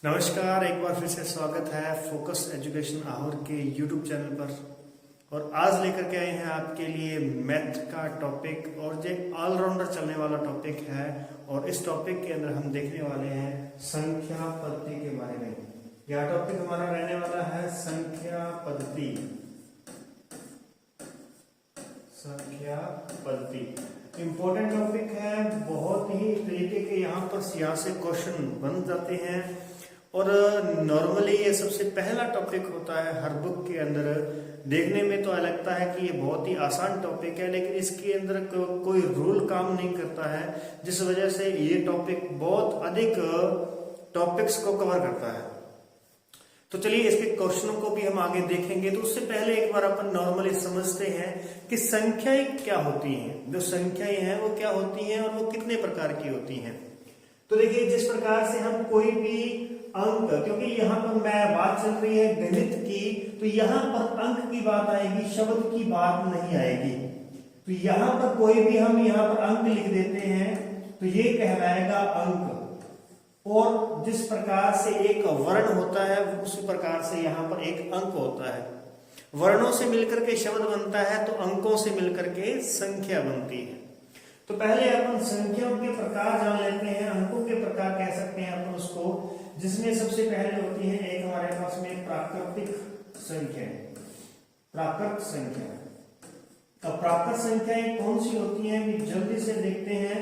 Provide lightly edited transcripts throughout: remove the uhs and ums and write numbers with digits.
नमस्कार, एक बार फिर से स्वागत है फोकस एजुकेशन आहोर के यूट्यूब चैनल पर। और आज लेकर के आए हैं आपके लिए मैथ का टॉपिक और जो ऑलराउंडर चलने वाला टॉपिक है। और इस टॉपिक के अंदर हम देखने वाले हैं संख्या पद्धति के बारे में। यह टॉपिक हमारा रहने वाला है संख्या पद्धति। संख्या पद्धति इंपॉर्टेंट टॉपिक है, बहुत ही तरीके के यहाँ से क्वेश्चन बन जाते हैं। और नॉर्मली ये सबसे पहला टॉपिक होता है हर बुक के अंदर। देखने में तो लगता है कि ये बहुत ही आसान टॉपिक है, लेकिन इसके अंदर कोई रूल काम नहीं करता है, जिस वजह से ये टॉपिक बहुत अधिक टॉपिक्स को कवर करता है। तो चलिए इसके क्वेश्चनों को भी हम आगे देखेंगे। तो उससे पहले एक बार अपन नॉर्मली समझते हैं कि संख्याएं क्या होती हैं। जो संख्याएं हैं वो क्या होती हैं और वो कितने प्रकार की होती हैं। तो देखिए, जिस प्रकार से हम कोई भी अंक, क्योंकि यहाँ पर मैं बात चल रही है गणित की, तो यहाँ पर अंक की बात आएगी, शब्द की बात नहीं आएगी। तो यहाँ पर कोई भी हम यहाँ पर अंक लिख देते हैं तो ये कहलाएगा अंक। और जिस प्रकार से एक वर्ण होता है उसी प्रकार से यहाँ पर एक अंक होता है। वर्णों से मिलकर के शब्द बनता है, तो अंकों से मिलकर के संख्या बनती है। तो पहले अपन संख्याओं के प्रकार जान लेते हैं। अंकों के प्रकार कह सकते हैं अपन उसको, जिसमें सबसे पहले होती है एक हमारे पास में प्राकृतिक संख्या। प्राकृत संख्या। अब प्राकृत संख्याएं कौन सी होती हैं, भी जल्दी से देखते हैं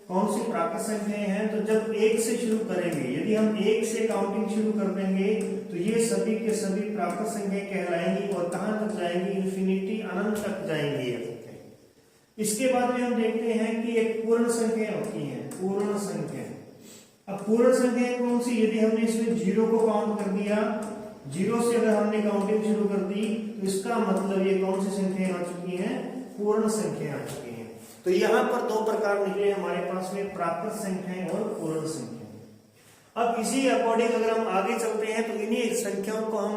कौन सी प्राकृत संख्याएं हैं। तो जब एक से शुरू करेंगे, यदि हम एक से काउंटिंग शुरू कर देंगे तो ये सभी के सभी प्राकृत संख्याएं कहलाएंगी। और कहां तक जाएंगी? इन्फिनिटी, अनंत तक जाएंगी। इसके बाद में हम देखते हैं कि एक पूर्ण संख्या होती है। पूर्ण संख्या। अब पूर्ण संख्या कौन सी? यदि हमने इसमें जीरो को काउंट कर दिया, जीरो से अगर हमने काउंटिंग शुरू कर दी, तो इसका मतलब ये कौन सी संख्याएं आ चुकी हैं? पूर्ण संख्याएं आ चुकी हैं। तो यहाँ पर दो प्रकार निकले हमारे पास में, प्राकृत संख्याएं और पूर्ण संख्याएं। अब इसी अकॉर्डिंग अगर हम आगे चलते हैं तो इन्हीं संख्याओं को हम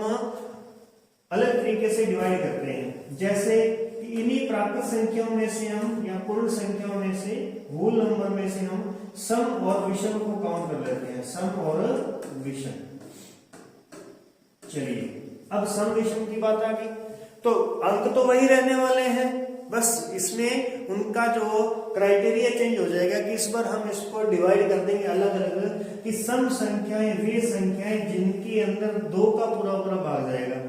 अलग तरीके से डिवाइड करते हैं। जैसे इन्हीं प्राकृत संख्याओं में से हम, या पूर्ण संख्याओं में से, होल नंबर में से हम सम और विषम को काउंट कर लेते हैं। सम और विषम। चलिए, अब सम विषम की बात आ गई। तो अंक तो वही रहने वाले हैं, बस इसमें उनका जो क्राइटेरिया चेंज हो जाएगा कि इस बार हम इसको डिवाइड कर देंगे अलग अलग, कि सम संख्याएं वे संख्याएं जिनके अंदर दो का पूरा भाग जाएगा।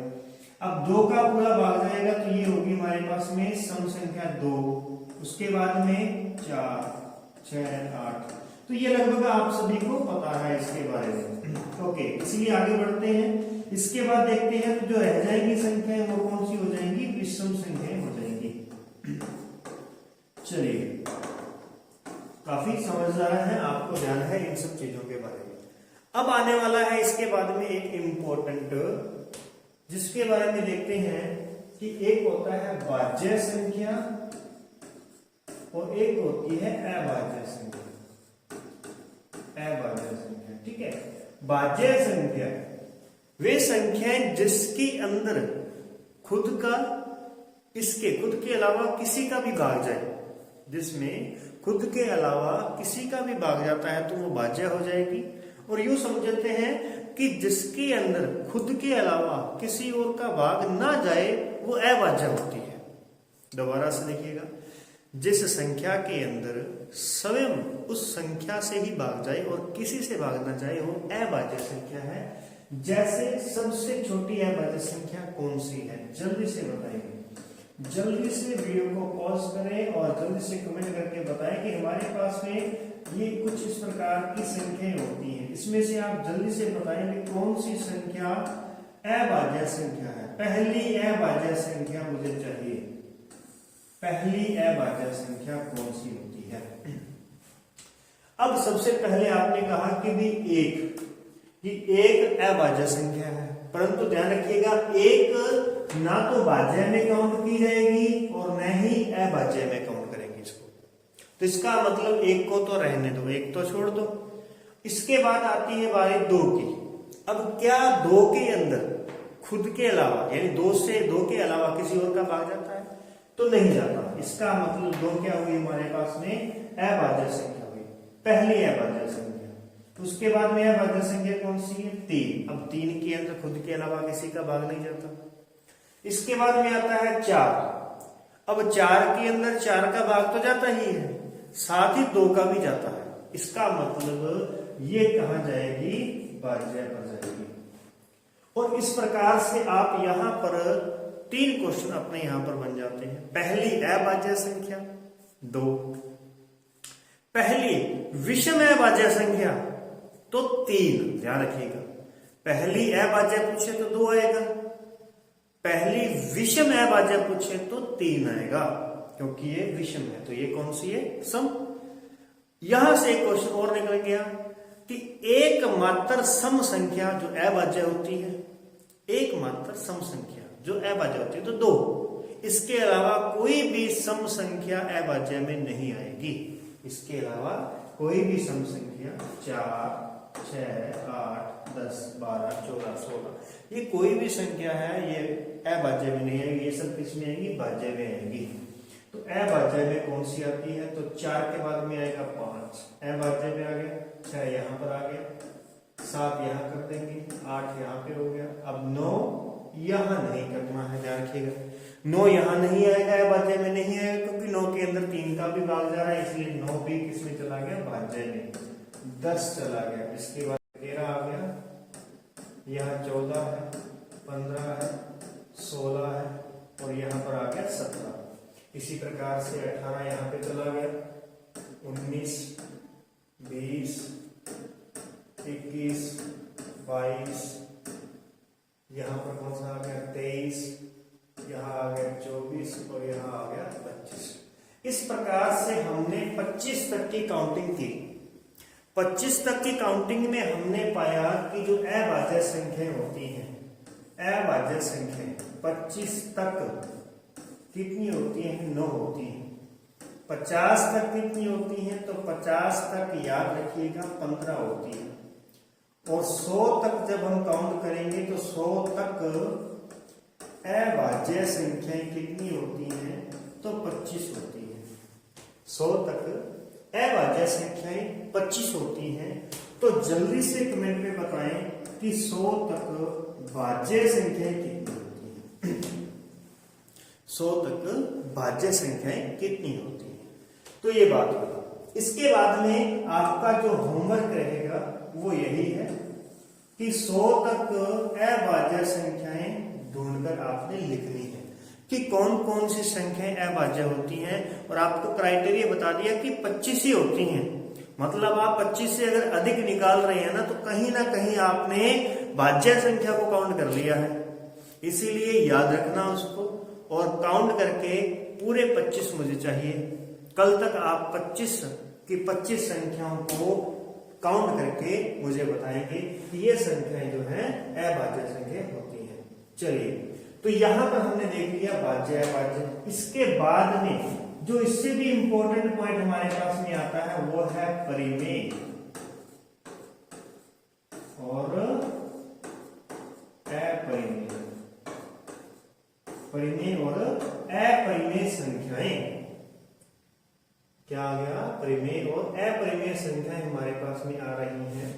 अब दो का पूरा भाग जाएगा तो ये होगी हमारे पास में सम संख्या 2। उसके बाद में 4, 6, 8। तो ये लगभग आप सभी को पता है इसके बारे में। ओके, इसलिए आगे बढ़ते हैं। इसके बाद देखते हैं तो जो रह जाएंगी संख्याएं वो कौन सी हो जाएंगी? विषम संख्याएं हो जाएंगी। चलिए, काफी समझदार है, आपको ध्यान है इन सब चीजों के बारे में। अब आने वाला है इसके बाद में एक इंपॉर्टेंट, जिसके बारे में देखते हैं कि एक होता है भाज्य संख्या और एक होती है अभाज्य संख्या। अभाज्य संख्या, ठीक है। भाज्य संख्या वे संख्याएं जिसके अंदर खुद के अलावा किसी का भी भाग जाए। जिसमें खुद के अलावा किसी का भी भाग जाता है तो वो भाज्य हो जाएगी। और यूं समझते हैं कि जिसके अंदर खुद के अलावा किसी और का भाग ना जाए वो अभाज्य होती है। दोबारा से देखिएगा, जिस संख्या के अंदर स्वयं उस संख्या से ही भाग जाए और किसी से भाग ना जाए वो अभाज्य संख्या है। जैसे सबसे छोटी अभाज्य संख्या कौन सी है? जल्दी से बताइए। जल्दी से वीडियो को पॉज करें और जल्दी से कमेंट करके बताएं कि हमारे पास में ये कुछ इस प्रकार की संख्याएं होती हैं। इसमें से आप जल्दी से बताएं कि कौन सी संख्या अभाज्य संख्या है। पहली अभाज्य संख्या मुझे चाहिए। पहली अभाज्य संख्या कौन सी होती है? अब सबसे पहले आपने कहा कि भी एक अभाज्य संख्या है, परंतु ध्यान रखिएगा एक ना तो भाज्य में काउंट की जाएगी और न ही अभाज्य में काउंट करेंगे इसको। तो इसका मतलब एक को तो रहने दो, एक तो छोड़ दो। इसके बाद आती है बारी 2 की। अब क्या 2 के अंदर खुद के अलावा, यानी 2 के अलावा किसी और का भाग जाता है? तो नहीं जाता। इसका मतलब 2 क्या हुई हमारे पास में? अभाज्य संख्या हुई, पहली अभाज्य संख्या। उसके बाद में यह भाज्य संख्या कौन सी है? 3। अब 3 के अंदर खुद के अलावा किसी का भाग नहीं जाता। इसके बाद में आता है 4। अब 4 के अंदर 4 का भाग तो जाता ही है, साथ ही 2 का भी जाता है। इसका मतलब ये कहा जाएगी भाज्य पर जाएगी। और इस प्रकार से आप यहां पर 3 क्वेश्चन अपने यहां पर बन जाते हैं। पहली अभाज्य संख्या 2, पहली विषम अभाज्य संख्या तो 3। ध्यान रखिएगा, पहली अभाज्य पूछे तो 2 आएगा, पहली विषम अभाज्य पूछे तो 3 आएगा, क्योंकि ये विषम है। तो ये कौन सी है? सम। यहां से एक क्वेश्चन और निकल गया कि एकमात्र सम संख्या जो अभाज्य होती है, एकमात्र सम संख्या जो अभाज्य होती है तो 2, इसके अलावा कोई भी सम संख्या अभाज्य में नहीं आएगी। इसके अलावा कोई भी सम संख्या 4, 6, 8, 10, 12, 14, 16 ये कोई भी संख्या है, ये अभाज्य में नहीं आएगी। ये सब किस में आएगी? भाज्य में आएगी। तो अभाज्य में कौन सी आती है? तो 4 के बाद में आएगा 5, अभाज्य में आ गया। 6 यहाँ पर आ गया, 7 यहाँ कर देंगे, 8 यहाँ पे हो गया। अब 9 यहाँ नहीं करना है, ध्यान रखिएगा। 9 यहाँ नहीं आएगा, अभाज्य में नहीं आएगा, क्योंकि 9 के अंदर 3 का भी भाग जा रहा है, इसलिए 9 भी किसमें चला गया? भाज्य में। 10 चला गया, इसके बाद 13 आ गया, यहाँ 14 है, 15 है, 16 है, और यहाँ पर आ गया 17। इसी प्रकार से 18 यहाँ पे चला गया, 19, 20, 21, 22, यहाँ पर कौन सा आ गया? 23, यहाँ आ गया 24, और यहाँ आ गया 25। इस प्रकार से हमने 25 तक की काउंटिंग की। 25 तक की काउंटिंग में हमने पाया कि जो अभाज्य संख्याएं होती हैं, अभाज्य संख्याएं 25 तक कितनी होती हैं? 9 होती हैं। 50 तक कितनी होती हैं? तो 50 तक याद रखिएगा 15 होती है। और 100 तक जब हम काउंट करेंगे तो 100 तक अभाज्य संख्याएं कितनी होती हैं? तो 25 होती है। 100 तक अभाज्य संख्याएं 25 होती हैं। तो जल्दी से कमेंट में बताएं कि 100 तक भाज्य संख्याएं कितनी होती हैं? 100 तक भाज्य संख्याएं कितनी होती हैं? तो ये बात होगी। इसके बाद में आपका जो होमवर्क रहेगा वो यही है कि 100 तक अभाज्य संख्याएं ढूंढकर आपने लिखनी है कि कौन कौन सी संख्याएं अभाज्य होती हैं। और आपको क्राइटेरिया बता दिया कि 25 ही होती हैं। मतलब आप 25 से अगर अधिक निकाल रहे हैं ना, तो कहीं ना कहीं आपने भाज्य संख्या को काउंट कर लिया है। इसीलिए याद रखना उसको, और काउंट करके पूरे 25 मुझे चाहिए। कल तक आप 25 की 25 संख्याओं को काउंट करके मुझे बताएंगे कि ये संख्याएं जो हैं अभाज्य संख्या होती हैं। चलिए, तो यहां पर हमने देख लिया भाज्य अभाज्य। इसके बाद में जो इससे भी इंपॉर्टेंट पॉइंट हमारे पास में आता है वो है परिमेय और अपरिमेय। परिमेय और अपरिमेय संख्याएं। क्या आ गया? परिमेय और अपरिमेय संख्याएं हमारे पास में आ रही हैं।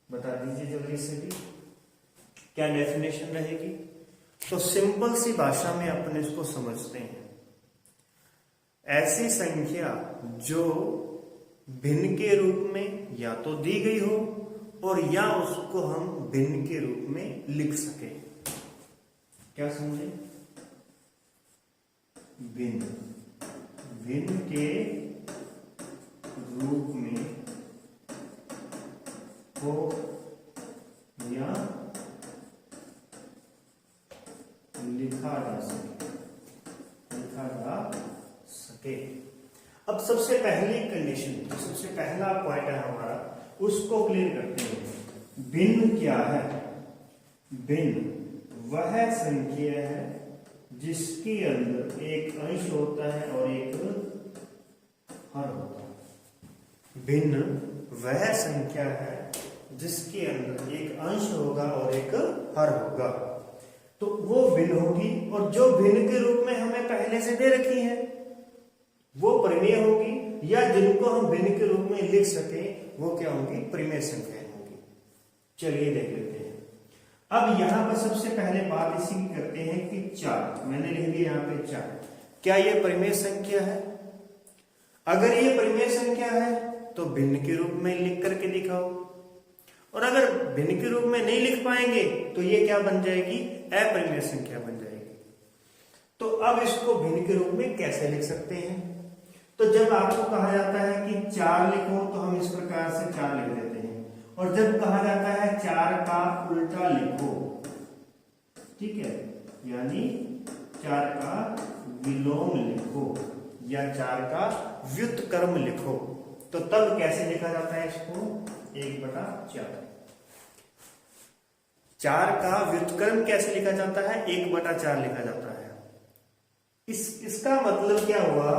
बता दीजिए जल्दी से भी क्या डेफिनेशन रहेगी। तो सिंपल सी भाषा में अपन इसको समझते हैं। ऐसी संख्या जो भिन्न के रूप में या तो दी गई हो और या उसको हम भिन्न के रूप में लिख सके। क्या समझे? भिन्न, भिन्न के रूप में हो या लिखा जा सके, लिखा जा सके। अब सबसे पहली कंडीशन, जो सबसे पहला पॉइंट है हमारा, उसको क्लियर करते हैं। भिन्न क्या है? भिन्न वह संख्या है जिसके अंदर एक अंश होता है और एक हर होता है। भिन्न वह संख्या है जिसके अंदर एक अंश होगा और एक हर होगा, तो वो भिन्न होगी। और जो भिन्न के रूप में हमें पहले से दे रखी है वो परिमेय होगी। या जिनको हम भिन्न के रूप में लिख सके वो क्या होंगी, परिमेय संख्याएं होंगी। चलिए देख लेते हैं। अब यहां पर सबसे पहले बात इसी की करते हैं कि 4, मैंने लिख दिया यहाँ पे 4, क्या ये परिमेय संख्या है? अगर ये परिमेय संख्या है तो भिन्न के रूप में लिख करके दिखाओ, और अगर भिन्न के रूप में नहीं लिख पाएंगे तो ये क्या बन जाएगी, अपरिमेय संख्या बन जाएगी। तो अब इसको भिन्न के रूप में कैसे लिख सकते हैं? तो जब आपको कहा जाता है कि 4 लिखो तो हम इस प्रकार से 4 लिख देते हैं, और जब कहा जाता है 4 का उल्टा लिखो, ठीक है, यानी 4 का विलोम लिखो या 4 का व्युत्क्रम लिखो, तो तब कैसे लिखा जाता है इसको, 1/4। 4 का व्युत्क्रम कैसे लिखा जाता है, 1/4 लिखा जाता है। इसका मतलब क्या हुआ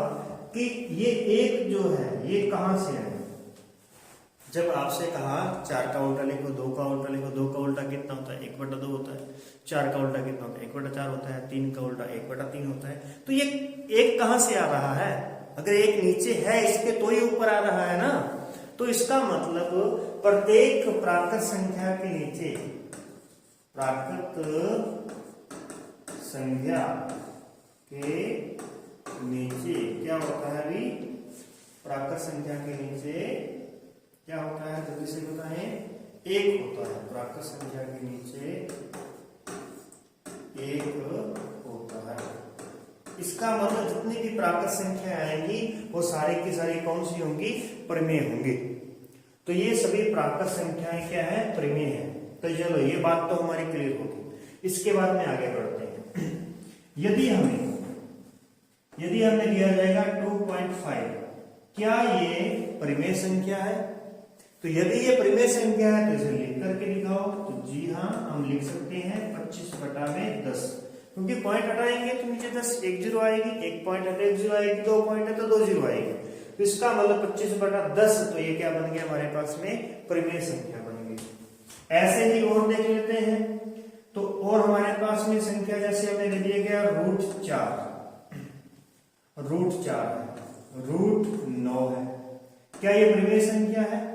कि ये 1 जो है ये कहां से है? जब आपसे कहा 4 का उल्टा लिखो, 2 का उल्टा लिखो, 2 का उल्टा कितना होता है, 1/2 होता है। 4 का उल्टा कितना होता है, 1/4 होता है। 3 का उल्टा 1/3 होता है। तो ये 1 कहां से आ रहा है? अगर 1 नीचे है इसके तो ही ऊपर आ रहा है ना। तो इसका मतलब प्रत्येक प्राकृत संख्या के नीचे, प्राकृत संख्या के नीचे क्या होता है? अभी प्राकृत संख्या के नीचे क्या होता है, जल्दी से बताएं, 1 होता है। प्राकृत संख्या के नीचे 1 होता है। इसका मतलब जितनी भी प्राकृत संख्या आएंगी वो सारी की सारी कौन सी होंगी, परिमेय होंगी। तो ये सभी प्राकृत संख्याएं क्या है, परिमेय है। तो चलो ये बात तो हमारी क्लियर होगी। इसके बाद में आगे बढ़ते हैं। यदि हमें दिया जाएगा 2.5, क्या ये परिमेय संख्या है? तो यदि ये परिमेय संख्या है तो इसे लिख करके दिखाओ। तो जी हाँ, हम लिख सकते हैं 25/10, क्योंकि पॉइंट हटाएंगे तो नीचे 10, 1 0 आएगी, 1 पॉइंट हटे 1 0 आएगी, 2 पॉइंट है तो 2 0 आएगी। तो इसका मतलब 25/10, तो ये क्या बन गया हमारे पास में, परिमेय संख्या बन गई। ऐसे ही और देख लेते हैं। तो और हमारे पास में संख्या जैसे हमें दे दिया गया √4 है, √9 है, क्या ये परिमेय संख्या है?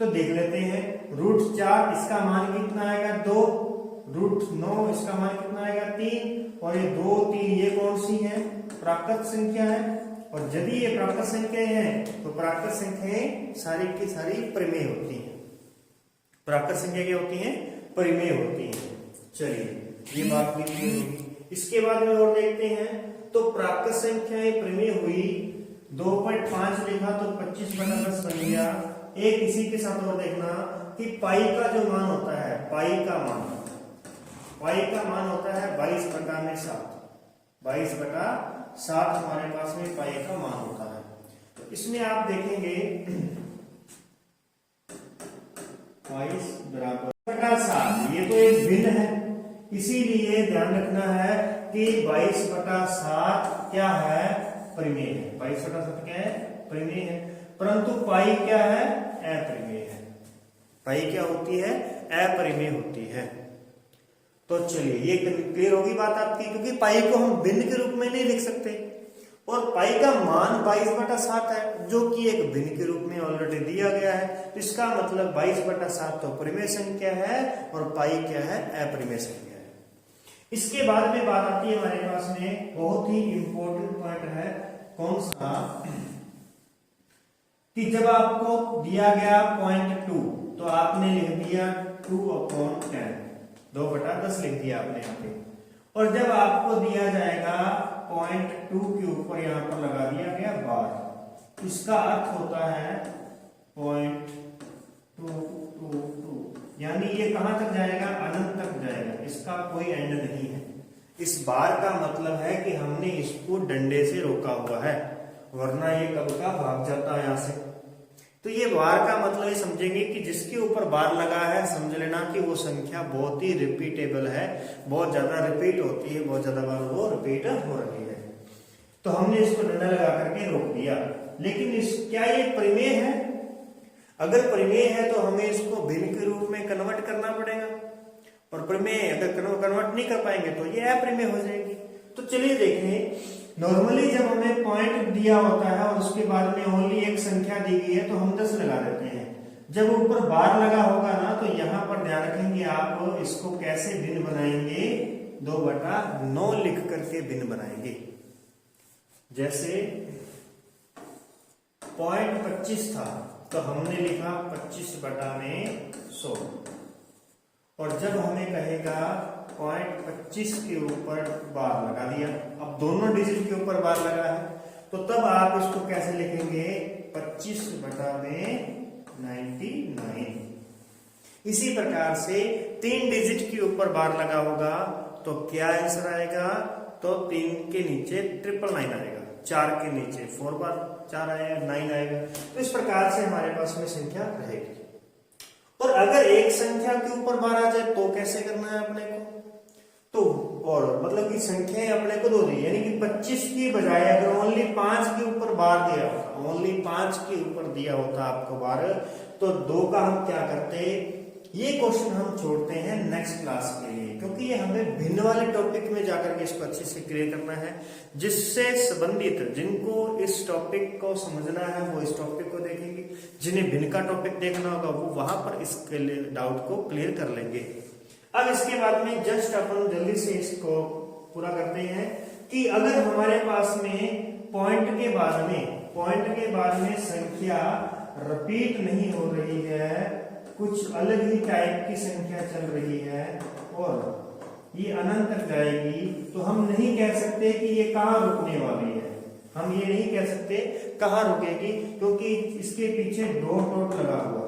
तो देख लेते हैं। √4 इसका मान कितना आएगा, 2, √9 इसका मान कितना आएगा, 3, और ये 2 3 ये कौन सी है, प्राकृत संख्या है। और यदि ये प्राकृत संख्या है तो प्राकृत संख्याएं सारी की सारी परिमेय होती हैं। प्राकृत संख्या क्या होती हैं, परिमेय होती हैं। चलिए ये बात भी क्लियर होगी। इसके बाद में और देखते हैं। तो प्राकृत संख्याएं परिमेय हुई, 2.5 लिखा तो 25/10 बन गया। एक इसी के साथ और देखना कि पाई का जो मान होता है, पाई का मान होता है 22/7। 22/7 हमारे पास में पाई का मान होता है। तो इसमें आप देखेंगे 22/7, ये तो एक भिन्न है, इसीलिए ध्यान रखना है कि 22/7 क्या है, परिमेय है। 22/7 क्या है, परिमेय है। परंतु पाई क्या है, अपरिमेय है। पाई क्या होती है, अपरिमेय होती है। तो चलिए ये क्लियर होगी बात आपकी, क्योंकि पाई को हम भिन्न के रूप में नहीं लिख सकते, और पाई का मान 22/7 है, जो कि एक भिन्न के रूप में ऑलरेडी दिया गया है। तो इसका मतलब 22/7 तो परिमेय संख्या है और पाई क्या है, अपरिमेय संख्या है। इसके बाद में बात आती है हमारे पास में, बहुत ही इंपॉर्टेंट पॉइंट है, कौन सा, कि जब आपको दिया गया 0.2 तो आपने लिख दिया 2/10, 2/10 लिख दिया आपने यहाँ पे। और जब आपको दिया जाएगा 0.2 के ऊपर यहाँ पर लगा दिया गया बार, इसका अर्थ होता है 0.222, यानी ये कहां तक जाएगा, अनंत तक जाएगा, इसका कोई एंड नहीं है। इस बार का मतलब है कि हमने इसको डंडे से रोका हुआ है, वरना ये कब का भाग जाता है यहां से। तो ये बार का मतलब ये समझेंगे कि जिसके ऊपर बार लगा है, समझ लेना कि वो संख्या बहुत ही रिपीटेबल है, बहुत ज्यादा रिपीट होती है, बहुत ज्यादा बार वो रिपीट हो रही है। तो हमने इसको डंडा लगा करके रोक दिया। लेकिन क्या ये परिमेय है? अगर परिमेय है तो हमें इसको भिन्न के रूप में कन्वर्ट करना पड़ेगा, और परिमेय अगर कन्वर्ट नहीं कर पाएंगे तो ये अपरिमेय हो जाएगी। तो चलिए देखें, नॉर्मली जब हमें पॉइंट दिया होता है और उसके बाद में ओनली एक संख्या दी गई है तो हम 10 लगा देते हैं। जब ऊपर बार लगा होगा ना तो यहां पर ध्यान रखेंगे आप इसको कैसे भिन्न बनाएंगे, 2/9 लिख करके भिन्न बनाएंगे। जैसे पॉइंट 25 था तो हमने लिखा 25/100, और जब हमें कहेगा पॉइंट 25 के ऊपर बार लगा दिया, अब दोनों डिजिट के ऊपर बार लगा है तो तब आप इसको कैसे लिखेंगे, 25/99। इसी प्रकार से 3 डिजिट के ऊपर बार लगा होगा तो क्या आंसर आएगा, तो 3 के नीचे 999 आएगा, 4 के नीचे 4 बार 4 आएगा, 9 आएगा। तो इस प्रकार से हमारे पास में संख्या रहेगी। और अगर एक संख्या के ऊपर बार आ जाए तो कैसे करना है अपने को, तो और मतलब कि संख्याएं अपने को दो दी, यानी कि 25 की बजाय अगर ओनली 5 के ऊपर बार दिया होता, ओनली 5 के ऊपर दिया होता आपको बार, तो 2 का हम क्या करते, ये क्वेश्चन हम छोड़ते हैं नेक्स्ट क्लास के लिए, क्योंकि ये हमें भिन्न वाले टॉपिक में जाकर के इसको अच्छे से क्लियर करना है। जिससे संबंधित जिनको इस टॉपिक को समझना है वो इस टॉपिक को देखेंगे, जिन्हें भिन्न का टॉपिक देखना होगा वो वहां पर इसके डाउट को क्लियर कर लेंगे। अब इसके बाद में जस्ट अपन जल्दी से इसको पूरा करते हैं कि अगर हमारे पास में पॉइंट के बाद में संख्या रिपीट नहीं हो रही है, कुछ अलग ही टाइप की संख्या चल रही है और ये अनंत तक जाएगी, तो हम नहीं कह सकते कि ये कहाँ रुकने वाली है, हम ये नहीं कह सकते कहाँ रुकेगी, क्योंकि इसके पीछे डॉट लगा हुआ है।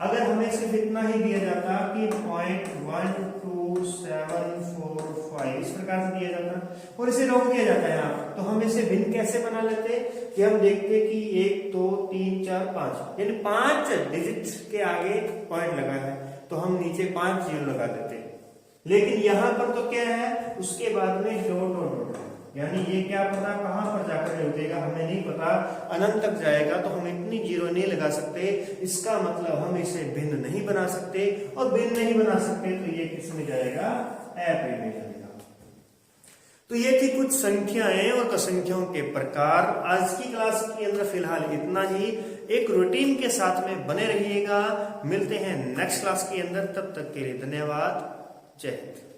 अगर हमें सिर्फ इतना ही दिया जाता कि 0.12745 इस प्रकार से दिया जाता और इसे रोक दिया जाता है यहाँ, तो हम इसे भिन्न कैसे बना लेते कि हम देखते कि 1 2 3 4 5 यानी 5 डिजिट के आगे पॉइंट लगा है तो हम नीचे 5 0 लगा देते। लेकिन यहाँ पर तो क्या है, उसके बाद में डॉट, यानी ये क्या पता कहां पर जाकर रुकेगा हमें नहीं पता, अनंत तक जाएगा तो हम इतनी 0 नहीं लगा सकते। इसका मतलब हम इसे भिन्न नहीं बना सकते, और भिन्न नहीं बना सकते तो ये किस में जाएगा, ऐप में जाएगा। तो ये थी कुछ संख्याएं और संख्याओं के प्रकार। आज की क्लास के अंदर फिलहाल इतना ही, एक रूटीन के साथ में बने रहिएगा। मिलते हैं नेक्स्ट क्लास के अंदर, तब तक के लिए धन्यवाद, जय हिंद।